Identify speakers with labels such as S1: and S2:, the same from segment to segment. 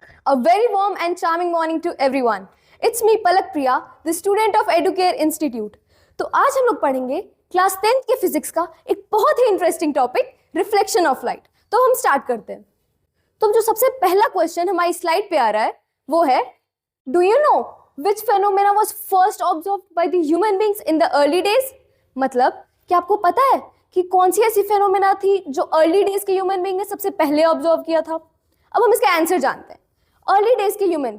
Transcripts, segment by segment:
S1: A very warm and charming morning to everyone. It's me Palak Priya, the student of Educare Institute. तो आज हम लोग पढ़ेंगे class 10th के physics का एक बहुत ही interesting topic reflection of light. तो हम स्टार्ट करते हैं। तो जो सबसे पहला क्वेश्चन हमारी स्लाइड पे आ रहा है वो है, do you know which phenomena was first observed by the human beings in the early days? मतलब क्या आपको पता है कि कौन सी ऐसी फेनोमेना थी जो अर्ली डेज के ह्यूमन बीइंग ने सबसे पहले ऑब्जर्व किया था? अब हम इसका आंसर जानते हैं। अर्ली डेज के ह्यूमन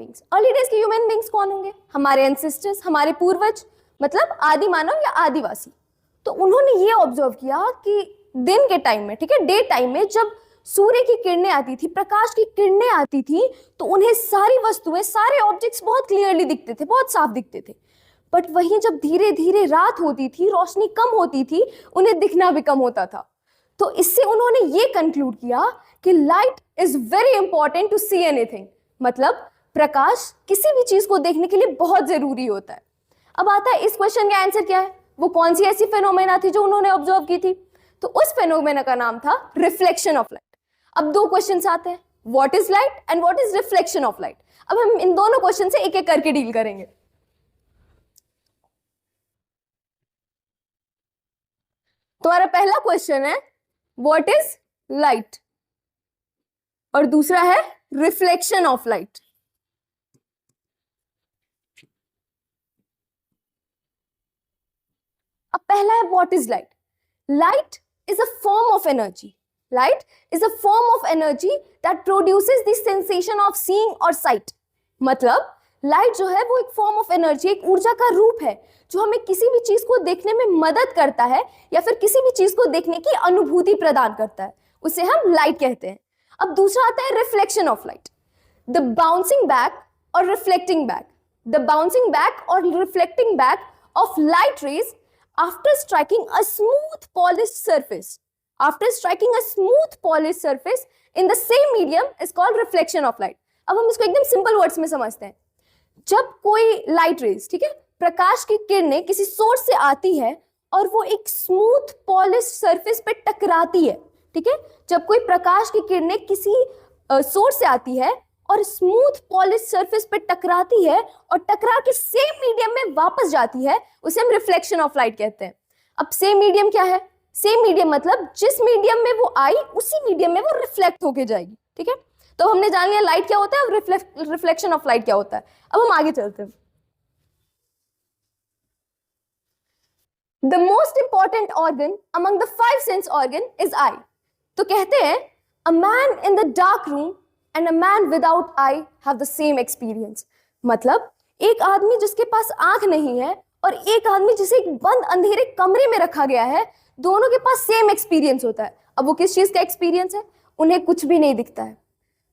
S1: बीइंग्स कौन होंगे? हमारे एंसेस्टर्स, हमारे पूर्वज, मतलब आदि मानव या आदिवासी। तो उन्होंने ये ऑब्जर्व किया कि दिन के टाइम में, ठीक है, डे टाइम में जब सूर्य की किरणें आती थी, प्रकाश की किरणें आती थी, तो उन्हें सारी वस्तुएं, सारे ऑब्जेक्ट्स बहुत क्लियरली दिखते थे, बहुत साफ दिखते थे। बट वहीं जब धीरे धीरे रात होती थी, रोशनी कम होती थी, उन्हें दिखना भी कम होता था। तो इससे उन्होंने ये कंक्लूड किया कि light is very important to see anything, मतलब प्रकाश किसी भी चीज को देखने के लिए बहुत जरूरी होता है। अब आता है इस क्वेश्चन का आंसर क्या है? वो कौन सी ऐसी फेनोमेना थी जो उन्होंने ऑब्जर्व की थी? तो उस फेनोमेना का नाम था रिफ्लेक्शन ऑफ लाइट। अब दो क्वेश्चंस आते हैं, what is light and what is reflection of light. अब हम इन दोनों क्वेश्चन से एक एक करके डील करेंगे। तुम्हारा पहला क्वेश्चन है व्हाट इज लाइट और दूसरा है रिफ्लेक्शन ऑफ लाइट। अब पहला है what is light. Light is a form of energy. Light is a form of energy that produces the sensation of seeing और साइट। मतलब लाइट जो है वो एक फॉर्म ऑफ एनर्जी, एक ऊर्जा का रूप है जो हमें किसी भी चीज को देखने में मदद करता है या फिर किसी भी चीज को देखने की अनुभूति प्रदान करता है, उसे हम लाइट कहते हैं। अब दूसरा आता है reflection of light. The bouncing back और reflecting back, the bouncing back और reflecting back of light rays after striking a smooth polished surface, after striking a smooth polished surface in the same medium is called reflection of light. अब हम इसको एकदम simple words में समझते हैं। जब कोई लाइट रेज, ठीक है, प्रकाश की किरणें किसी सोर्स से आती है और वो एक स्मूथ पॉलिश्ड सरफेस पे टकराती है, ठीक है, जब कोई प्रकाश की किरणें किसी सोर्स से आती है और स्मूथ पॉलिश सरफेस पे टकराती है और टकरा के सेम मीडियम में वापस जाती है, उसे हम रिफ्लेक्शन ऑफ लाइट कहते हैं। अब सेम मीडियम क्या है? सेम मीडियम मतलब जिस मीडियम में वो आई उसी मीडियम में वो रिफ्लेक्ट होके जाएगी, ठीक है। तो हमने जान लिया लाइट क्या होता है और रिफ्लेक्शन ऑफ लाइट क्या होता है। अब हम आगे चलते हैं। The most important organ among the 5 sense organ is I. तो कहते हैं a man in the dark room and a man without I have the same experience. मतलब एक आदमी जिसके पास आंख नहीं है और एक आदमी जिसे एक बंद अंधेरे कमरे में रखा गया है, दोनों के पास सेम एक्सपीरियंस होता है। अब वो किस चीज का एक्सपीरियंस है? उन्हें कुछ भी नहीं दिखता है।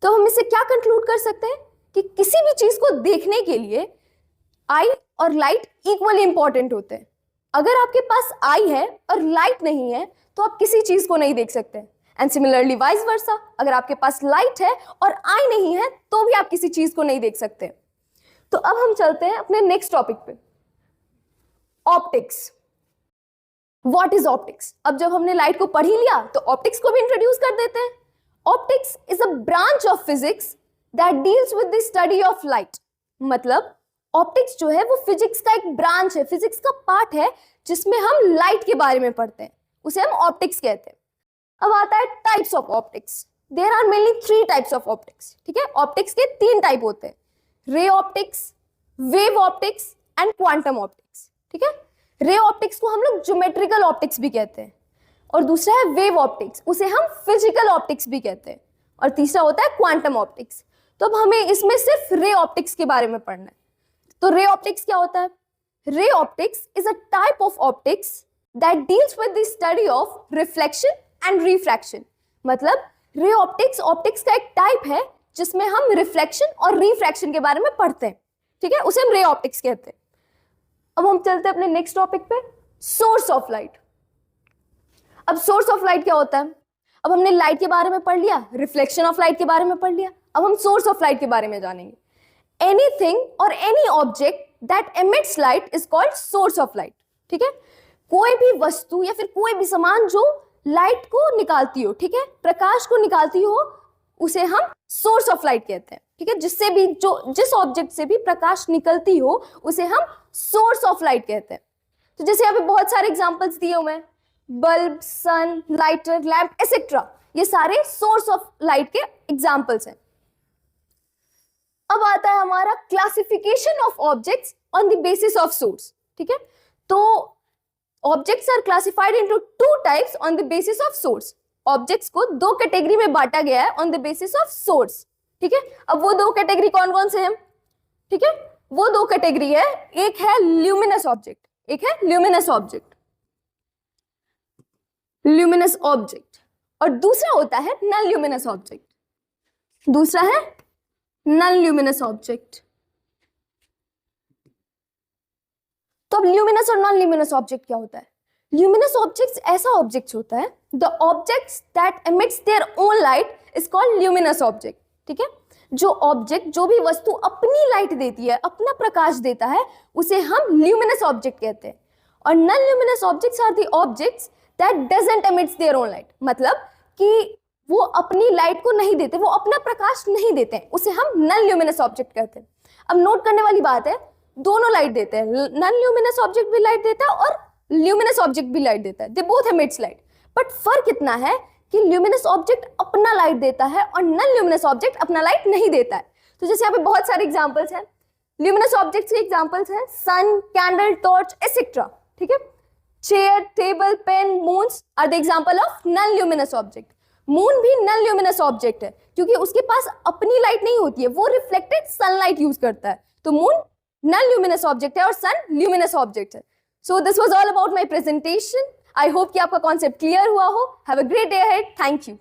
S1: तो हम इससे क्या कंक्लूड कर सकते हैं कि किसी भी चीज को देखने के लिए आई और लाइट इक्वली इंपॉर्टेंट होते हैं। अगर आपके पास आई है और लाइट नहीं है तो आप किसी चीज को नहीं देख सकते। एंड सिमिलरली वाइस वर्सा, अगर आपके पास लाइट है और आई नहीं है तो भी आप किसी चीज को नहीं देख सकते। तो अब हम चलते हैं अपने नेक्स्ट टॉपिक पे, ऑप्टिक्स। What is optics? अब जब हमने लाइट को पढ़ ही लिया तो ऑप्टिक्स को भी इंट्रोड्यूस कर देते हैं। Optics is a branch of physics that deals with the study of light. मतलब ऑप्टिक्स जो है वो फिजिक्स का एक ब्रांच है, फिजिक्स का पार्ट है जिसमें हम लाइट के बारे में पढ़ते हैं, उसे हम ऑप्टिक्स कहते हैं। अब आता है types of optics. There are mainly 3 types of optics, ठीक है। ऑप्टिक्स के 3 टाइप होते हैं, ray optics, wave optics and quantum optics, ठीक है। रे ऑप्टिक्स को हम लोग ज्योमेट्रिकल ऑप्टिक्स भी कहते हैं और दूसरा है वेव ऑप्टिक्स, उसे हम फिजिकल ऑप्टिक्स भी कहते हैं, और तीसरा होता है क्वांटम ऑप्टिक्स। तो अब हमें इसमें सिर्फ रे ऑप्टिक्स के बारे में पढ़ना है। तो रे ऑप्टिक्स क्या होता है? Ray optics is a type of optics that deals with the study of reflection and refraction. मतलब रे ऑप्टिक्स ऑप्टिक्स का एक टाइप है जिसमें हम रिफ्लेक्शन और रिफ्रैक्शन के बारे में पढ़ते हैं, ठीक है, उसे हम रे ऑप्टिक्स कहते हैं। अब हम चलते हैं अपने नेक्स्ट टॉपिक पे, सोर्स ऑफ लाइट। अब सोर्स ऑफ लाइट क्या होता है? अब हमने लाइट के बारे में पढ़ लिया, रिफ्लेक्शन ऑफ लाइट के बारे में पढ़ लिया, अब हम सोर्स ऑफ लाइट के बारे में जानेंगे। एनीथिंग और any object that emits light is called source of light, ठीक है। कोई भी वस्तु या फिर कोई भी सामान जो लाइट को निकालती हो, ठीक है, प्रकाश को निकालती हो, उसे हम सोर्स ऑफ लाइट कहते हैं, ठीक है। जिससे भी जिस ऑब्जेक्ट से भी प्रकाश निकलती हो उसे हम सोर्स ऑफ लाइट कहते हैं। तो जैसे यहाँ पे बहुत सारे एग्जांपल्स दिए हुए हैं, bulb, sun, lighter, lamp etcetera, ये सारे सोर्स ऑफ लाइट के एग्जांपल्स हैं। अब आता है हमारा classification of objects on the basis of source, ठीक है। तो objects are classified into two types on the basis of source. Objects को दो कैटेगरी में बांटा गया है on the basis of source, ठीक है। अब वो दो कैटेगरी कौन कौन से हैं, ठीक है। वो दो कैटेगरी है, एक है ल्यूमिनस ऑब्जेक्ट, एक है ल्यूमिनस ऑब्जेक्ट, ल्यूमिनस ऑब्जेक्ट, और दूसरा होता है नॉन ल्यूमिनस ऑब्जेक्ट, दूसरा है नॉन ल्यूमिनस ऑब्जेक्ट। तो अब ल्यूमिनस और नॉन ल्यूमिनस ऑब्जेक्ट क्या होता है? ल्यूमिनस ऑब्जेक्ट्स ऐसा ऑब्जेक्ट होता है, the objects that emits their own light is called luminous object, ठीक है। जो ऑब्जेक्ट, जो भी वस्तु अपनी लाइट देती है, अपना प्रकाश देता है, उसे हम ल्यूमिनस ऑब्जेक्ट कहते हैं। और non luminous objects are the objects that doesn't emits their own light, मतलब कि वो अपनी लाइट को नहीं देते, वो अपना प्रकाश नहीं देते हैं, उसे हम नॉन ल्यूमिनस ऑब्जेक्ट कहते हैं। अब नोट करने वाली बात है, दोनों लाइट देते हैं, नॉन ल्यूमिनस ऑब्जेक्ट भी लाइट देता है और ल्यूमिनस ऑब्जेक्ट भी लाइट देता है, they both emits light. But फर्क इतना है कि ल्यूमिनस ऑब्जेक्ट अपना लाइट देता है और नॉन ल्यूमिनस ऑब्जेक्ट अपना लाइट नहीं देता है। तो जैसे यहाँ पे बहुत सारे एग्जांपल्स हैं, ल्यूमिनस ऑब्जेक्ट्स के एग्जांपल्स हैं सन, कैंडल, टॉर्च एक्सेट्रा, ठीक है। Chair, table, pen, moons are the example of non luminous object. Moon भी नॉन ल्यूमिनस ऑब्जेक्ट है क्योंकि उसके पास अपनी लाइट नहीं होती है, वो रिफ्लेक्टेड सनलाइट यूज करता है। तो मून नॉन ल्यूमिनस ऑब्जेक्ट है और सन ल्यूमिनस ऑब्जेक्ट है। So this was all about my presentation. I hope कि आपका कॉन्सेप्ट क्लियर हुआ हो। Have a great day ahead. Thank you.